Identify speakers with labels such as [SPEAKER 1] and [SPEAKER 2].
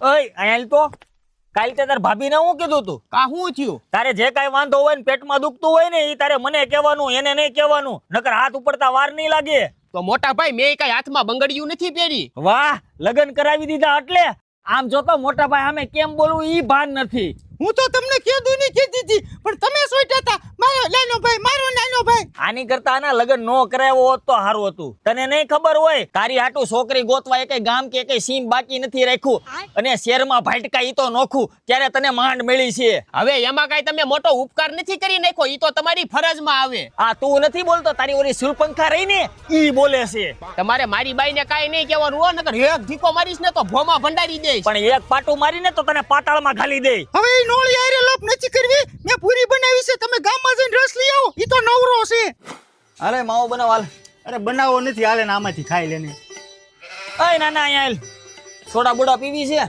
[SPEAKER 1] ઓય અહીંયા તો કાલ તે તાર ભાભીને હું કીધું તું
[SPEAKER 2] કા શું થયું?
[SPEAKER 1] તારે જે કાંઈ વાંધો હોય ને પેટમાં દુખતું હોય ને એ તારે મને કહેવાનું, એને નહીં કહેવાનું, નકર હાથ ઉપડતા વાર નહીં લાગે.
[SPEAKER 2] તો મોટા ભાઈ મેં કઈ હાથમાં બંગડિયું નથી પહેરી.
[SPEAKER 1] વાહ, લગ્ન કરાવી દીધા એટલે આમ જોતો મોટા ભાઈ સામે કેમ બોલવું ઈ ભાન નથી.
[SPEAKER 3] હું તો તમને કીધું નહીં કીધી હતી, પણ તમે સોચ્યા હતા મારો નાનો ભાઈ, મારો નાનો ભાઈ.
[SPEAKER 1] આની કરતા આના લગ્ન નો કરાવ્યો હોત તો સારું હતું. તને નહીં ખબર હોય તારી હાટુ છોકરી ગોતવા એકે ગામ કે એકે સીમ બાકી નથી રાખ્યું, અને શહેરમાં ભાટકા ઈ તો નોખું ત્યારે તને માંડ મળી છે.
[SPEAKER 2] હવે એમાં કઈ તમે મોટો ઉપકાર નથી કરી નાખ્યો, ઈ તો તમારી ફરજમાં આવે.
[SPEAKER 1] આ તું નથી બોલતો, તારી ઓલી સુરપંખા રહી ને ઈ બોલે છે.
[SPEAKER 2] તમારે મારી બાઈને કાઈ નહીં કહેવાનું હો, નકર એક ધીકો મારીશ ને તો ભોમાં ભંડારી દઈશ.
[SPEAKER 1] પણ એક પાટું મારીને તો તને પાતાળમાં ઘાલી દે.
[SPEAKER 3] હવે એ નોળી આરે લોપ નથી કરવી. મેં પૂરી બનાવી છે, તમે ગામમાં જઈને રસ લઈ આવો. ઈ તો નવરો છે.
[SPEAKER 4] અરે માવો બનાવ હાલ. અરે બનાવો નથી, હાલે ને આમાંથી ખાઈ લેને.
[SPEAKER 1] અય નાના અહીંયા હાલ. સોડા બોડા પીવી છે?